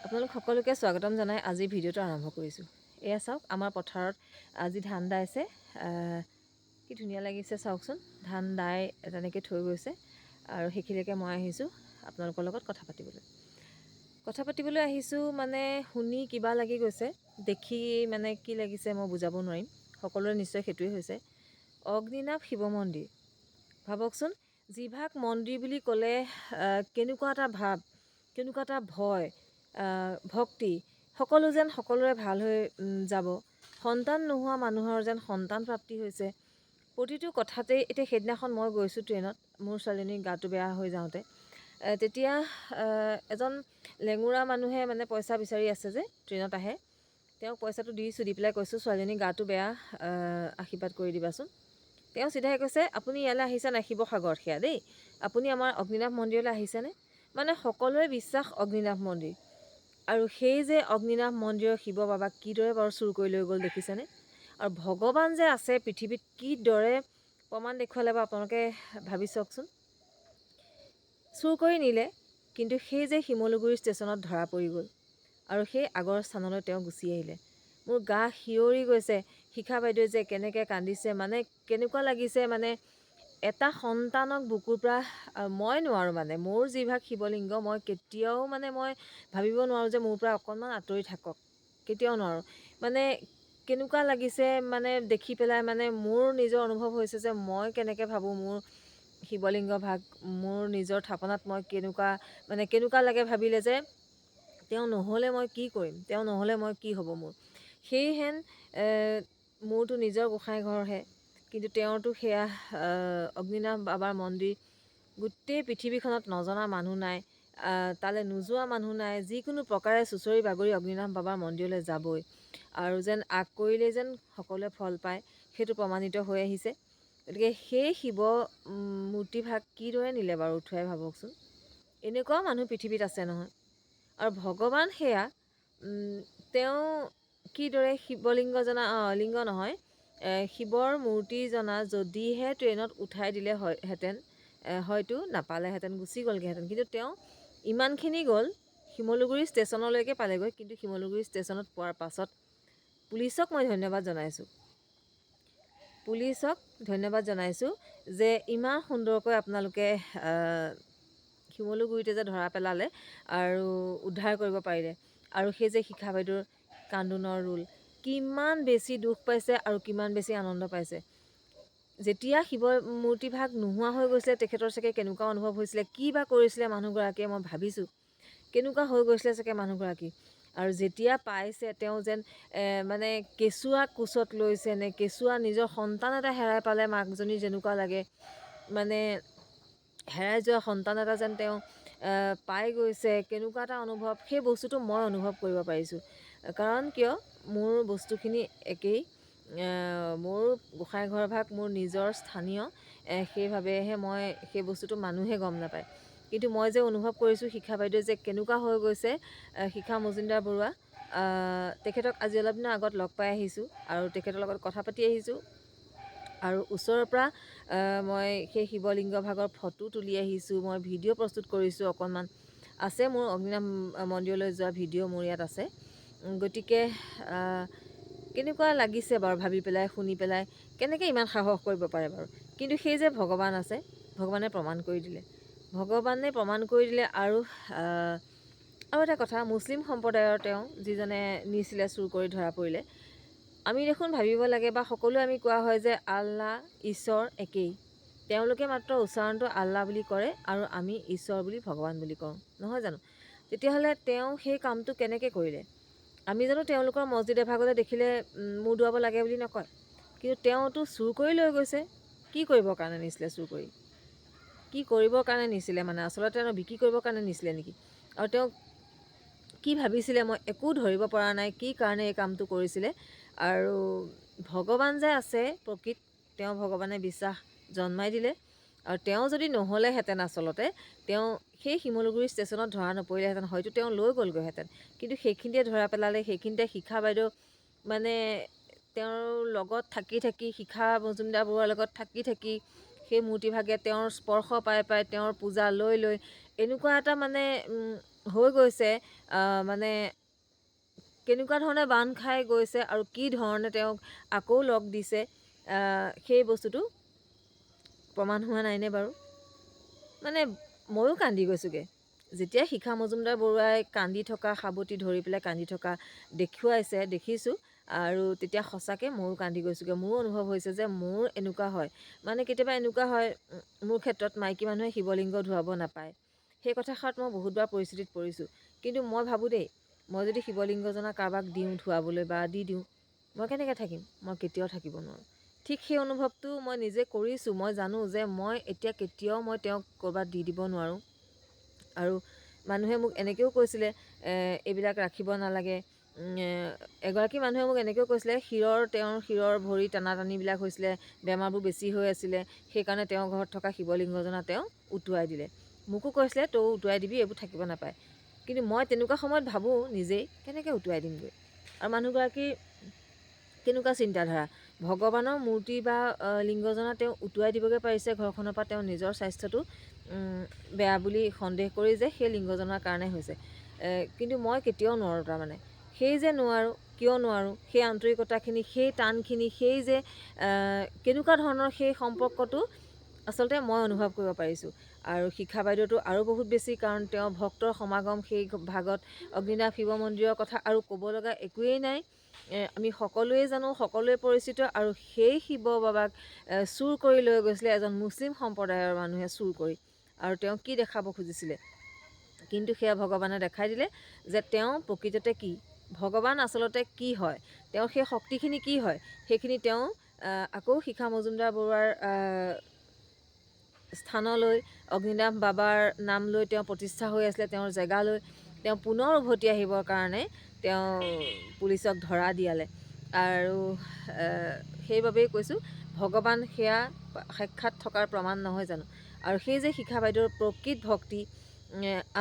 আপোনালোক সকলোকে স্বাগতম জনাই আজি ভিডিঅ'টো আৰম্ভ কৰিছোঁ। এয়া চাওক, আমাৰ পথাৰত আজি ধান দাইছে। কি ধুনীয়া লাগিছে চাওকচোন, ধান দাই তেনেকৈ থৈ গৈছে আৰু সেইখিনিকে মই আহিছোঁ আপোনালোকৰ লগত কথা পাতিবলৈ আহিছোঁ। মানে শুনি কিবা লাগি গৈছে, দেখি মানে কি লাগিছে মই বুজাব নোৱাৰিম। সকলোৰে নিশ্চয় সেইটোৱে হৈছে অগ্নিনাভ শিৱ মন্দিৰ। ভাবকচোন, যিভাগ মন্দিৰ বুলি ক'লে কেনেকুৱা এটা ভাৱ, কেনেকুৱা এটা ভয়, ভক্তি, সকলো যেন সকলোৰে ভাল হৈ যাব। সন্তান নোহোৱা মানুহৰ যেন সন্তান প্ৰাপ্তি হৈছে প্ৰতিটো কথাতেই। এতিয়া সেইদিনাখন মই গৈছোঁ ট্ৰেইনত, মোৰ ছোৱালীজনীৰ গাটো বেয়া হৈ যাওঁতে, তেতিয়া এজন লেঙুৰা মানুহে মানে পইচা বিচাৰি আছে যে ট্ৰেইনত আহে, তেওঁক পইচাটো দিছোঁ, দি পেলাই কৈছোঁ ছোৱালীজনীৰ গাটো বেয়া, আশীৰ্বাদ কৰি দিবাচোন। তেওঁ চিধাই কৈছে, আপুনি ইয়ালৈ আহিছে নাই? শিৱসাগৰত সেয়া দেই, আপুনি আমাৰ অগ্নিনাভ মন্দিৰলৈ আহিছেনে? মানে সকলোৰে বিশ্বাস অগ্নিনাভ মন্দিৰ। আৰু সেই যে অগ্নিনাভ মন্দিৰৰ শিৱ বাবাক কিদৰে বাৰু চুৰ কৰি লৈ গ'ল দেখিছেনে? আৰু ভগৱান যে আছে পৃথিৱীত, কিদৰে প্ৰমাণ দেখুৱালে বা আপোনালোকে ভাবি চাওকচোন। চুৰ কৰি নিলে, কিন্তু সেই যে শিমলুগুৰি ষ্টেচনত ধৰা পৰি গ'ল আৰু সেই আগৰ স্থানলৈ তেওঁ গুচি আহিলে। মোৰ গা শিয়ৰি গৈছে। শিখা বাইদেৱে যে কেনেকৈ কান্দিছে, মানে কেনেকুৱা লাগিছে, মানে এটা সন্তানক বুকুৰ পৰা মই নোৱাৰোঁ, মানে মোৰ যিভাগ শিৱলিংগ মই কেতিয়াও মানে মই ভাবিব নোৱাৰোঁ যে মোৰ পৰা অকণমান আঁতৰি থাকক, কেতিয়াও নোৱাৰোঁ। মানে কেনেকুৱা লাগিছে মানে দেখি পেলাই, মানে মোৰ নিজৰ অনুভৱ হৈছে যে মই কেনেকৈ ভাবোঁ মোৰ শিৱলিংগ ভাগ, মোৰ নিজৰ থাপনাত মই কেনেকুৱা লাগে ভাবিলে যে তেওঁ নহ'লে মই কি কৰিম, তেওঁ নহ'লে মই কি হ'ব মোৰ। সেইহেন মোৰতো নিজৰ গোসাঁই ঘৰহে, কিন্তু তেওঁৰতো সেয়া অগ্নিনাভ বাবাৰ মন্দিৰ। গোটেই পৃথিৱীখনত নজনা মানুহ নাই, তালৈ নোযোৱা মানুহ নাই। যিকোনো প্ৰকাৰে চুঁচৰি বাগৰি অগ্নিনাভ বাবাৰ মন্দিৰলৈ যাবই, আৰু যেন আগ কৰিলেই যেন সকলোৱে ফল পায়, সেইটো প্ৰমাণিত হৈ আহিছে। গতিকে সেই শিৱ মূৰ্তিভাগ কিদৰে নিলে বাৰু উঠুৱাই, ভাবকচোন। এনেকুৱাও মানুহ পৃথিৱীত আছে নহয়। আৰু ভগৱান সেয়া তেওঁ কিদৰে শিৱলিংগজনা, লিংগ নহয়, শিৱৰ মূৰ্তিজনা যদিহে ট্ৰেইনত উঠাই দিলে হেঁতেন, হয়তো নাপালেহেঁতেন, গুচি গ'লগৈহেঁতেন। কিন্তু তেওঁ ইমানখিনি গ'ল, শিমলুগুৰি ষ্টেচনলৈকে পালেগৈ। কিন্তু শিমলুগুৰি ষ্টেচনত পোৱাৰ পাছত পুলিচক মই ধন্যবাদ জনাইছোঁ, যে ইমান সুন্দৰকৈ আপোনালোকে শিমলুগুৰিতে যে ধৰা পেলালে আৰু উদ্ধাৰ কৰিব পাৰিলে। আৰু সেই যে শিখা বাইদেউৰ কান্দোনৰ ৰোল, কিমান বেছি দুখ পাইছে আৰু কিমান বেছি আনন্দ পাইছে। যেতিয়া শিৱ মূৰ্তিভাগ নোহোৱা হৈ গৈছিলে, তেখেতৰ চাগে কেনেকুৱা অনুভৱ হৈছিলে, কি বা কৰিছিলে মানুহগৰাকীয়ে, মই ভাবিছোঁ কেনেকুৱা হৈ গৈছিলে চাগে মানুহগৰাকী। আৰু যেতিয়া পাইছে, তেওঁ যেন মানে কেঁচুৱা কোচত লৈছে নে, কেঁচুৱা নিজৰ সন্তান এটা হেৰাই পালে মাকজনী যেনেকুৱা লাগে, মানে হেৰাই যোৱা সন্তান এটা যেন তেওঁ পাই গৈছে, কেনেকুৱা এটা অনুভৱ, সেই বস্তুটো মই অনুভৱ কৰিব পাৰিছোঁ। কাৰণ কিয়, মোৰ বস্তুখিনি একেই, মোৰ গোসাঁই ঘৰ ভাগ মোৰ নিজৰ স্থানীয়, সেইভাৱেহে মই সেই বস্তুটো মানুহে গম নাপায়। কিন্তু মই যে অনুভৱ কৰিছোঁ, শিখা বাইদেউ যে কেনেকুৱা হৈ গৈছে, শিখা মজুমদাৰ বৰুৱা, তেখেতক আজি অলপ দিনৰ আগত লগ পাই আহিছোঁ আৰু তেখেতৰ লগত কথা পাতি আহিছোঁ। আৰু ওচৰৰ পৰা মই সেই শিৱলিংগ ভাগৰ ফটো তুলি আহিছোঁ, মই ভিডিঅ' প্ৰস্তুত কৰিছোঁ, অকণমান আছে মোৰ অগ্নিনাভ মন্দিৰলৈ যোৱা ভিডিঅ' মোৰ ইয়াত আছে। গতিকে কেনেকুৱা লাগিছে বাৰু ভাবি পেলাই, শুনি পেলাই, কেনেকৈ ইমান সাহস কৰিব পাৰে বাৰু। কিন্তু সেই যে ভগৱান আছে, ভগৱানে প্ৰমাণ কৰি দিলে, আৰু এটা কথা, মুছলিম সম্প্ৰদায়ৰ তেওঁ যিজনে নিছিলে, চুৰ কৰি ধৰা পৰিলে, আমি দেখোন ভাবিব লাগে, বা সকলোৱে আমি কোৱা হয় যে আল্লাহ ঈশ্বৰ একেই। তেওঁলোকে মাত্ৰ উচ্চাৰণটো আল্লাহ বুলি কৰে আৰু আমি ঈশ্বৰ বুলি, ভগৱান বুলি কওঁ, নহয় জানো? তেতিয়াহ'লে তেওঁ সেই কামটো কেনেকৈ কৰিলে? আমি জানো তেওঁলোকৰ মছজিদ এভাগতে দেখিলে মূৰ দোৱাব লাগে বুলি নকয়? কিন্তু তেওঁতো চুৰ কৰি লৈ গৈছে। কি কৰিবৰ কাৰণে নিছিলে? চুৰ কৰি কি কৰিবৰ কাৰণে নিছিলে? মানে আচলতে তেওঁ বিক্ৰী কৰিবৰ কাৰণে নিছিলে নেকি? আৰু তেওঁ কি ভাবিছিলে, মই একো ধৰিব পৰা নাই কি কাৰণে এই কামটো কৰিছিলে। আৰু ভগৱান যে আছে প্ৰকৃত, তেওঁ ভগৱানে বিশ্বাস জন্মাই দিলে। আৰু তেওঁ যদি নহ'লেহেঁতেন, আচলতে তেওঁ সেই শিমলুগুৰি ষ্টেচনত ধৰা নপৰিলেহেঁতেন, হয়তো তেওঁ লৈ গ'লগৈহেঁতেন। কিন্তু সেইখিনিতে ধৰা পেলালে, সেইখিনিতে শিখা বাইদেউ মানে তেওঁৰ লগত থাকি, শিখা মজুমদাৰ বৰুৱাৰ লগত থাকি, সেই মূৰ্তিভাগে তেওঁৰ স্পৰ্শ পাই, তেওঁৰ পূজা লৈ, এনেকুৱা এটা মানে হৈ গৈছে, মানে কেনেকুৱা ধৰণে বান্ধ খাই গৈছে আৰু কি ধৰণে তেওঁক আকৌ লগ দিছে, সেই বস্তুটো প্ৰমাণ হোৱা নাইনে বাৰু? মানে ময়ো কান্দি গৈছোঁগৈ যেতিয়া শিখা মজুমদাৰ বৰুৱাই কান্দি থকা, সাৱটি ধৰি পেলাই কান্দি থকা দেখিছোঁ। আৰু তেতিয়া সঁচাকৈ ময়ো কান্দি গৈছোঁগৈ। মোৰো অনুভৱ হৈছে যে মোৰ এনেকুৱা হয়, মানে কেতিয়াবা এনেকুৱা হয় মোৰ ক্ষেত্ৰত, মাইকী মানুহে শিৱলিংগ ধুৱাব নাপায়। সেই কথাষাৰত মই বহুতবাৰ পৰিস্থিতিত পৰিছোঁ। কিন্তু মই ভাবোঁ দেই, মই যদি শিৱলিংগজনা কাৰোবাক দিওঁ ধুৱাবলৈ বা দি দিওঁ, মই কেনেকৈ থাকিম? মই কেতিয়াও থাকিব নোৱাৰোঁ। ঠিক সেই অনুভৱটো মই নিজে কৰিছোঁ। মই জানো যে মই এতিয়া কেতিয়াও তেওঁক ক'ৰবাত দি দিব নোৱাৰোঁ। আৰু মানুহে মোক এনেকৈও কৈছিলে, এইবিলাক ৰাখিব নালাগে। এগৰাকী মানুহে মোক এনেকৈও কৈছিলে, তেওঁৰ শিৰৰ ভৰি টানাটানিবিলাক হৈছিলে, বেমাৰবোৰ বেছি হৈ আছিলে, সেইকাৰণে তেওঁৰ ঘৰত থকা শিৱলিংগজনা তেওঁ উটুৱাই দিলে। মোকো কৈছিলে, তয়ো উটুৱাই দিবি, এইবোৰ থাকিব নাপায়। কিন্তু মই তেনেকুৱা সময়ত ভাবোঁ নিজেই, কেনেকৈ উটুৱাই দিমগৈ? আৰু মানুহগৰাকীৰ কেনেকুৱা চিন্তাধাৰা, ভগৱানৰ মূৰ্তি বা লিংগজনা তেওঁ উটুৱাই দিবগৈ পাৰিছে ঘৰখনৰ পৰা, তেওঁৰ নিজৰ স্বাস্থ্যটো বেয়া বুলি সন্দেহ কৰি যে সেই লিংগজনাৰ কাৰণে হৈছে। কিন্তু মই কেতিয়াও নোৱাৰোঁ। তাৰমানে সেই যে নোৱাৰোঁ, কিয় নোৱাৰোঁ? সেই আন্তৰিকতাখিনি, সেই টানখিনি, সেই যে কেনেকুৱা ধৰণৰ সেই সম্পৰ্কটো আচলতে মই অনুভৱ কৰিব পাৰিছোঁ। আৰু শিখা বাইদেউটো আৰু বহুত বেছি, কাৰণ তেওঁ ভক্তৰ সমাগম সেই ভাগত। অগ্নিনাভ শিৱ মন্দিৰৰ কথা আৰু ক'ব লগা একোৱেই নাই। আমি সকলোৱে জানো, সকলোৱে পৰিচিত। আৰু সেই শিৱ বাবাক চুৰ কৰি লৈ গৈছিলে এজন মুছলিম সম্প্ৰদায়ৰ মানুহে চুৰ কৰি। আৰু তেওঁ কি দেখাব খুজিছিলে? কিন্তু সেয়া ভগৱানে দেখাই দিলে যে তেওঁ প্ৰকৃততে কি, ভগৱান আচলতে কি হয়, তেওঁৰ সেই শক্তিখিনি কি হয়, সেইখিনি তেওঁ আকৌ শিখা মজুমদাৰ বৰুৱাৰ স্থানলৈ, অগ্নিনাভ বাবাৰ নাম লৈ তেওঁ প্ৰতিষ্ঠা হৈ আছিলে, তেওঁৰ জেগালৈ তেওঁ পুনৰ উভতি আহিবৰ কাৰণে তেওঁ পুলিচক ধৰা দিয়ালে। আৰু সেইবাবেই কৈছোঁ, ভগৱান সেয়া সাক্ষাৎ থকাৰ প্ৰমাণ নহয় জানো? আৰু সেই যে শিখা বাইদেউৰ প্ৰকৃত ভক্তি,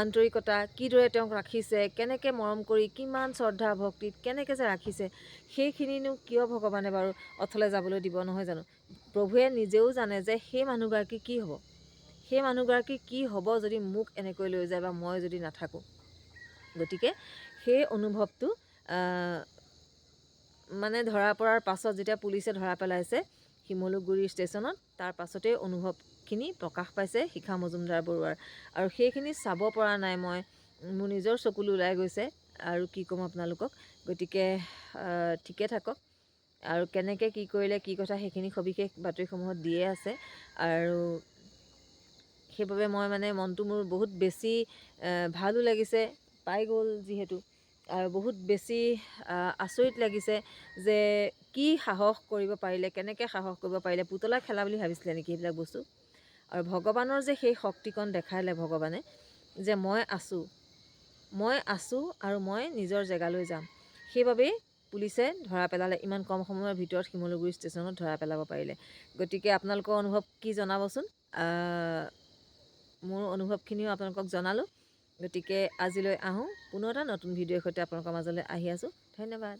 আন্তৰিকতা, কিদৰে তেওঁক ৰাখিছে, কেনেকৈ মৰম কৰি, কিমান শ্ৰদ্ধা ভক্তিত কেনেকৈ যে ৰাখিছে, সেইখিনিনো কিয় ভগৱানে বাৰু অথলে যাবলৈ দিব নহয় জানো? প্ৰভুৱে নিজেও জানে যে সেই মানুহগৰাকী কি হ'ব, সেই মানুহগৰাকী কি হ'ব যদি মোক এনেকৈ লৈ যায় বা মই যদি নাথাকোঁ। গতিকে সেই অনুভৱটো মানে ধৰা পৰাৰ পাছত, যেতিয়া পুলিচে ধৰা পেলাইছে শিমলুগুৰি ষ্টেচনত, তাৰ পাছতেই অনুভৱখিনি প্ৰকাশ পাইছে শিখা মজুমদাৰ বৰুৱাৰ। আৰু সেইখিনি চাব পৰা নাই মই, মোৰ নিজৰ চকুলৈ ওলাই গৈছে। আৰু কি ক'ম আপোনালোকক? গতিকে ঠিকে থাকক। আৰু কেনেকৈ কি কৰিলে, কি কথা, সেইখিনি সবিশেষ বাতৰিসমূহত দিয়ে আছে। আৰু সেইবাবে মই মানে মনটো মোৰ বহুত বেছি ভালো লাগিছে, পাই গ'ল যিহেতু। আৰু বহুত বেছি আচৰিত লাগিছে যে কি সাহস কৰিব পাৰিলে, কেনেকৈ সাহস কৰিব পাৰিলে, পুতলা খেলা বুলি ভাবিছিলে নেকি সেইবিলাক বস্তু? আৰু ভগৱানৰ যে সেই শক্তিকণ দেখালে ভগৱানে, যে মই আছোঁ আৰু মই নিজৰ জেগালৈ যাম। সেইবাবেই পুলিচে ধৰা পেলালে, ইমান কম সময়ৰ ভিতৰত শিমলুগুৰি ষ্টেচনত ধৰা পেলাব পাৰিলে। গতিকে আপোনালোকৰ অনুভৱ কি জনাবচোন। মোৰ অনুভৱখিনিও আপোনালোকক জনালোঁ। গতিকে আজিলৈ আহোঁ, পুনৰ এটা নতুন ভিডিঅ'ৰ সৈতে আপোনালোকৰ মাজলৈ আহি আছোঁ। ধন্যবাদ।